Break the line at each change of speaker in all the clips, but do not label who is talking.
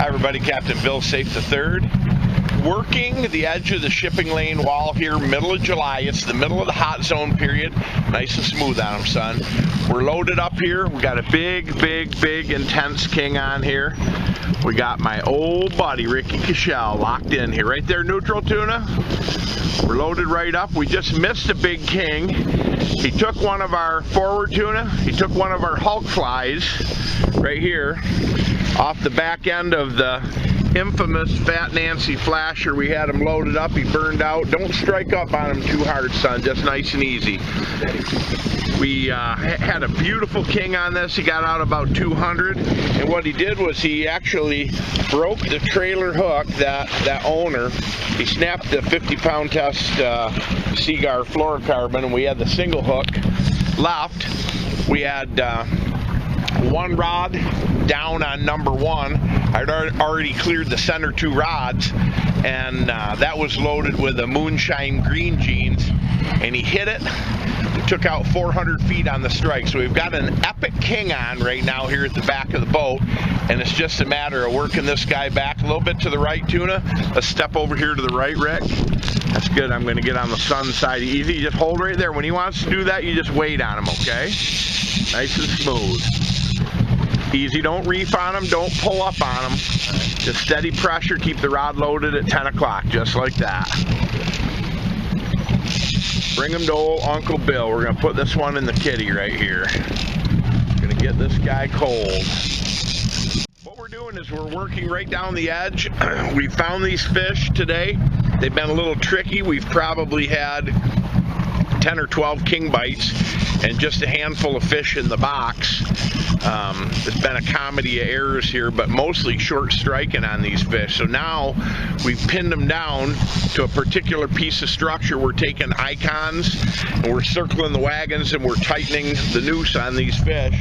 Hi everybody, Captain Bill, Saiff III. Working the edge of the shipping lane wall here, middle of July. It's the middle of the hot zone period. Nice and smooth on them, son. We're loaded up here. We got a big, intense king on here. We got my old buddy, Hailey Kaschel, locked in here. Right there, neutral tuna. We're loaded right up. We just missed a big king. He took one of our forward tuna. He took one of our Hulk flies right here off the back end of the infamous Fat Nancy flasher. We had him loaded up. He burned out. Don't strike up on him too hard, son. Just nice and easy. We had a beautiful king on this. He got out about 200, and what he did was he actually broke the trailer hook, that owner. He snapped the 50-pound test Seagar fluorocarbon, and we had the single hook left. We had one rod down on number one. I'd already cleared the center two rods, and that was loaded with a moonshine green jeans, and he hit it. Took out 400 feet on the strike. So we've got an epic king on right now here at the back of the boat, and it's just a matter of working this guy back a little bit to the right, tuna. Let's step over here to the right, Rick. That's good. I'm going to get on the sun side easy. You just hold right there. When he wants to do that, you just wait on him, okay? Nice and smooth. Easy. Don't reef on him. Don't pull up on him. Just steady pressure. Keep the rod loaded at 10 o'clock, just like that. Bring him to old Uncle Bill. We're going to put this one in the kitty right here. Going to get this guy cold. What we're doing is we're working right down the edge. We found these fish today. They've been a little tricky. We've probably had 10 or 12 king bites and just a handful of fish in the box. It's been a comedy of errors here, but mostly short striking on these fish. So now we've pinned them down to a particular piece of structure. We're taking icons and we're circling the wagons and we're tightening the noose on these fish.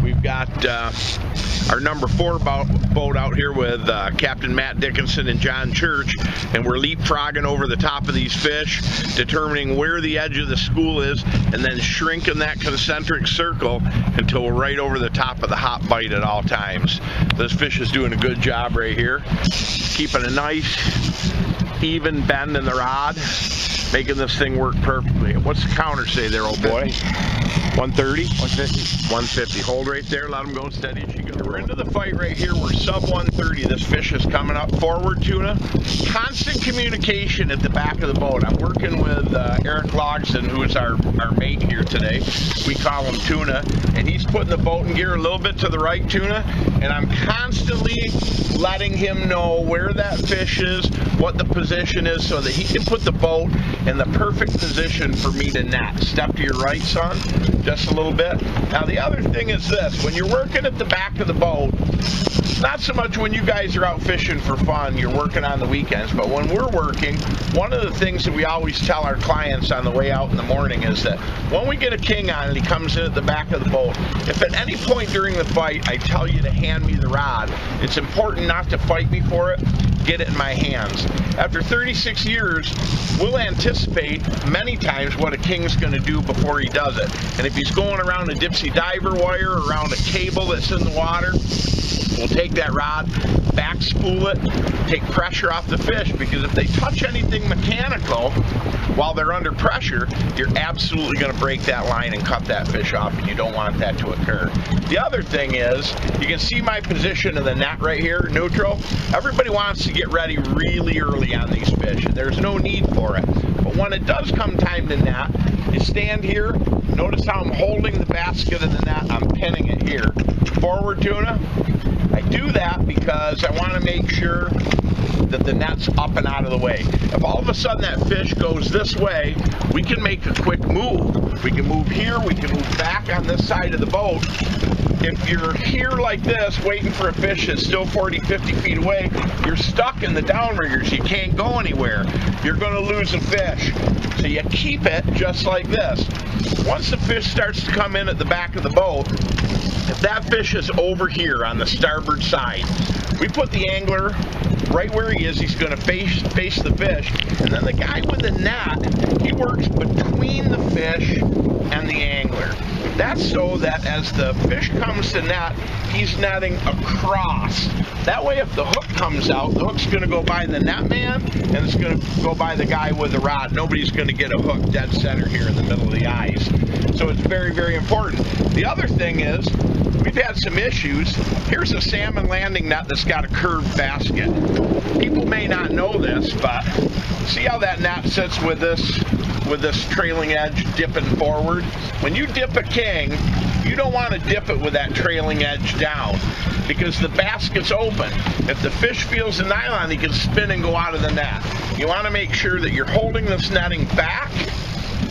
We've got our number 4 boat out here with Captain Matt Dickinson and John Church, and we're leapfrogging over the top of these fish, determining where the edge of the school is, and then shrinking that concentric circle until we're right over the top of the hot bite at all times. This fish is doing a good job right here, keeping a nice even bend in the rod, making this thing work perfectly. What's the counter say there, old boy? 130? 150. 150. Hold right there. Let them go steady as you go. We're into the fight right here. We're sub 130. This fish is coming up forward, tuna. Constant communication at the back of the boat. I'm working with Eric Logston, who is our mate here today. We call him Tuna, and he's putting the boat in gear a little bit to the right, tuna, and I'm constantly letting him know where that fish is, what the position is, so that he can put the boat in the perfect position for me to net. Step to your right, son, just a little bit. Now the other thing is this, when you're working at the back of the boat, not so much when you guys are out fishing for fun, you're working on the weekends, but when we're working, one of the things that we always tell our clients on the way out in the morning is that when we get a king on and he comes in at the back of the boat, if at any point during the fight I tell you to hand me the rod, it's important not to fight me for it, get it in my hands. After 36 years, we'll anticipate many times what a king's going to do before he does it. And if he's going around a dipsy diver wire, around a cable that's in the water, we'll take that rod, back spool it, take pressure off the fish, because if they touch anything mechanical while they're under pressure, you're absolutely going to break that line and cut that fish off, and you don't want that to occur. The other thing is, you can see my position in the net right here, neutral. Everybody wants to get ready really early on these fish, and there's no need for it. But when it does come time to net, you stand here, notice how I'm holding the basket in the net, I'm pinning it here. Forward, tuna. I do that because I want to make sure that the net's up and out of the way. If all of a sudden that fish goes this way, we can make a quick move. We can move here, we can move back on this side of the boat. If you're here like this, waiting for a fish that's still 40, 50 feet away, you're stuck in the downriggers. You can't go anywhere. You're going to lose a fish. So you keep it just like this. Once the fish starts to come in at the back of the boat, if that fish is over here on the starboard side, we put the angler right where he is. He's going to face the fish, and then the guy with the net, he works between the fish and the angler. That's so that as the fish come comes to net, he's netting across. That way if the hook comes out, the hook's going to go by the net man, and it's going to go by the guy with the rod. Nobody's going to get a hook dead center here in the middle of the ice. So it's very, very important. The other thing is, we've had some issues. Here's a salmon landing net that's got a curved basket. People may not know this, but see how that net sits with this trailing edge dipping forward? When you dip a king, you don't want to dip it with that trailing edge down because the basket's open. If the fish feels the nylon, he can spin and go out of the net. You want to make sure that you're holding this netting back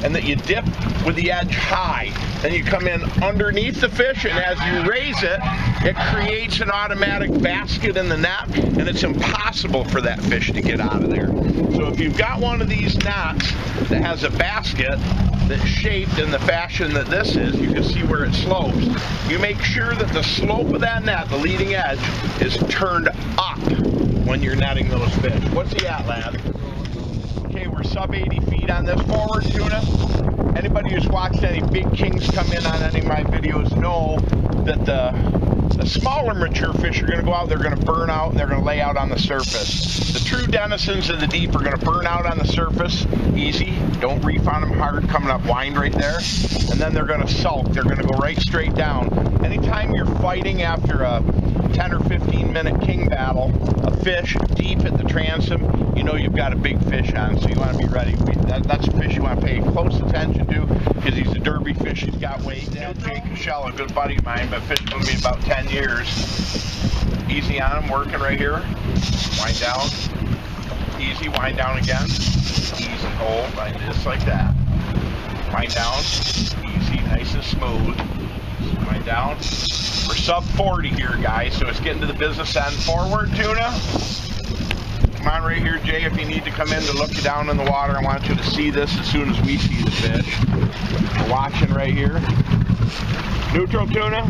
and that you dip with the edge high. Then you come in underneath the fish, and as you raise it, it creates an automatic basket in the net, and it's impossible for that fish to get out of there. So if you've got one of these nets that has a basket that's shaped in the fashion that this is, you can see where it slopes. You make sure that the slope of that net, the leading edge, is turned up when you're netting those fish. What's he at, lad? Okay, we're sub 80 feet on this forward tuna. Anybody who's watched any big kings come in on any of my videos know that the smaller mature fish are going to go out, they're going to burn out, and they're going to lay out on the surface. The true denizens of the deep are going to burn out on the surface, easy, don't reef on them hard, coming up wind right there, and then they're going to sulk, they're going to go right straight down. Anytime you're fighting after a 10 or 15 minute king battle, a fish deep at the transom, you know you've got a big fish on, so you want to be ready. That's a fish you want to pay close attention to because he's a derby fish, he's got weight. Hailey Kaschel, a good buddy of mine, but fished with me about 10 years. Easy on him, working right here. Wind down. Easy, wind down again. Easy, hold, just like that. Wind down. Easy, nice and smooth. Wind down. We're sub 40 here, guys, so it's getting to the business end. Forward, tuna. Come on right here, Jay, if you need to come in to look you down in the water. I want you to see this as soon as we see the fish. We're watching right here. Neutral tuna.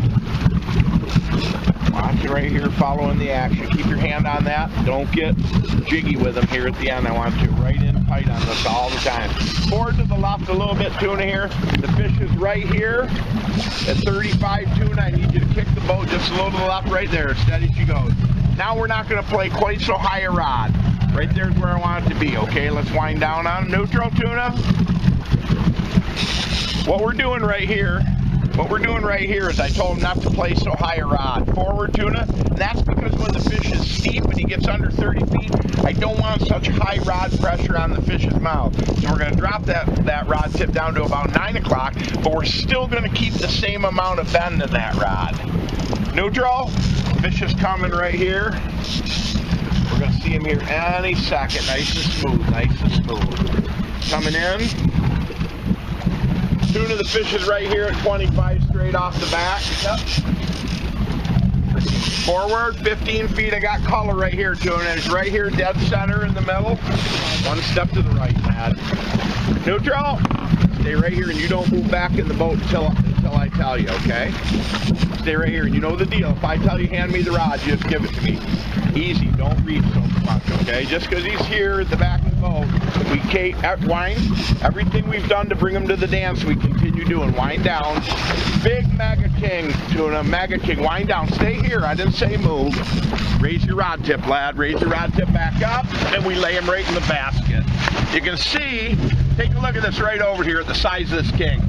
Watching right here, following the action. Keep your hand on that. Don't get jiggy with them here at the end. I want you right in tight on this all the time. Forward to the left a little bit, tuna here. The fish is right here at 35 tuna. I need you to kick the boat just a little to the left right there. Steady she goes. Now we're not going to play quite so high a rod. Right there's where I want it to be, okay? Let's wind down on neutral tuna. What we're doing right here is I told him not to play so high a rod. Forward tuna, and that's because when the fish is steep and he gets under 30 feet, I don't want such high rod pressure on the fish's mouth. So we're going to drop that rod tip down to about 9 o'clock, but we're still going to keep the same amount of bend in that rod. Neutral, fish is coming right here. We're going to see him here any second. Nice and smooth, nice and smooth. Coming in. Tuna, the fish is right here at 25 straight off the back. Yep. Forward, 15 feet. I got color right here, tuna. It's right here, dead center in the middle. One step to the right, lad. Neutral. Stay right here, and you don't move back in the boat until I tell you, okay? Stay right here, and you know the deal. If I tell you hand me the rod, you just give it to me. Easy, don't reef so much, okay? Just because he's here at the back of the boat, we wind. Everything we've done to bring him to the dance, we continue doing. Wind down. Big mega king, tuna, mega king. Wind down. Stay here. I didn't say move. Raise your rod tip, lad. Raise your rod tip back up, and we lay him right in the basket. You can see, take a look at this right over here at the size of this king.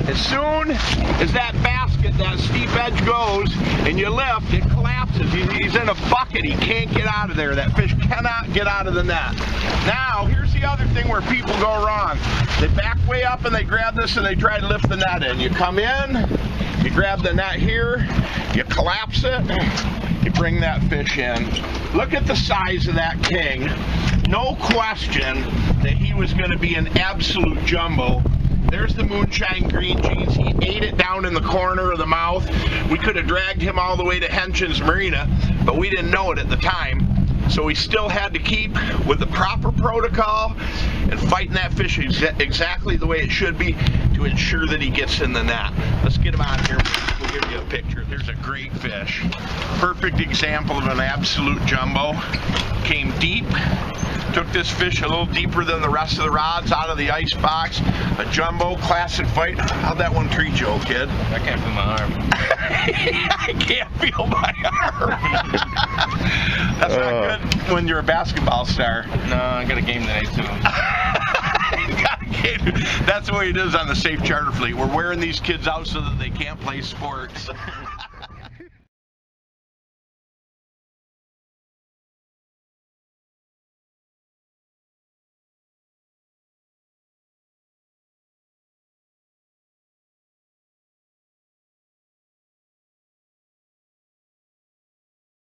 As soon as that basket, that steep edge goes, and you lift, it collapses. He's in a bucket. He can't get out of there. That fish cannot get out of the net. Now, here's the other thing where people go wrong. They back way up and they grab this and they try to lift the net in. You come in, you grab the net here, you collapse it, you bring that fish in. Look at the size of that king. No question that he was going to be an absolute jumbo. There's the moonshine green jeans. He ate it down in the corner of the mouth. We could have dragged him all the way to Henshin's Marina, but we didn't know it at the time. So we still had to keep with the proper protocol and fighting that fish exactly the way it should be to ensure that he gets in the net. Let's get him out of here. give you a picture. There's a great fish. Perfect example of an absolute jumbo. Came deep. Took this fish a little deeper than the rest of the rods out of the ice box. A jumbo, classic fight. How'd that one treat you, old kid?
I can't feel my arm.
I can't feel my arm. That's not good when you're a basketball star.
No, I got a game tonight too.
That's the way it is on the Saiff Charter Fleet. We're wearing these kids out so that they can't play sports.